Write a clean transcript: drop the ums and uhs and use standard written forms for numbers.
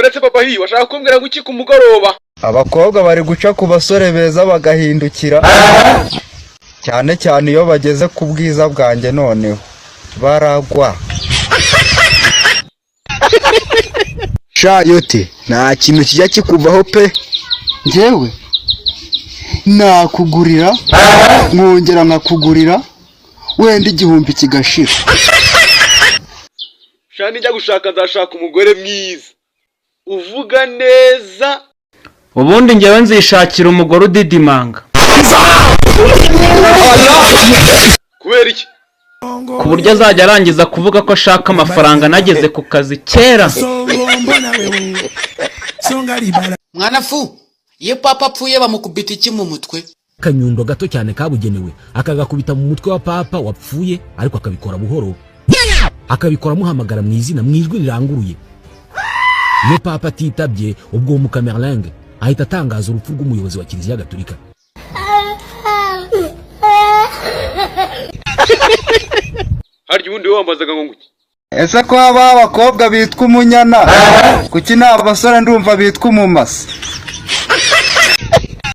Uretse papa hi washaka kumbwira guki ku mugoroba? Abakobwa bari guca ku basore beza bagahindukira. Cyane cyane iyo bageze ku bwiza bwanjye noneho baragwa. Sha yote nta kintu kijya kikuvaho pe. Njyewe nakugurira nkongera nkakugurira wenda igihumbi kigashira. Sha nijya gushaka ndashaka umugore mwiza uvuga neza, ubundi njyewe nzishakira umugore udidimanga. Kubera iki? Ku buryo azajya arangiza kuvuga ko ashaka amafaranga nageze ku kazi kera. Mwana fu, iyo papa apfuye bamukubita iki mu mutwe? Kanyundo gato cyane kabugenewe akagakubita mu mutwe wa papa wapfuye, ariko akabikora buhoro, akabikora muhamagara mu izina mwijwi riranguruye. Iyo papa atitabye, ubwo umukamerlinge ahita atangaza urupfu rw'umuyobozi wa Kiliziya Gatolika. Harya ubundi wambazaga ngo nguki? Ese ko aba abakobwa bitwa umunyana, kuki nta basore ndumva bitwa umumasa?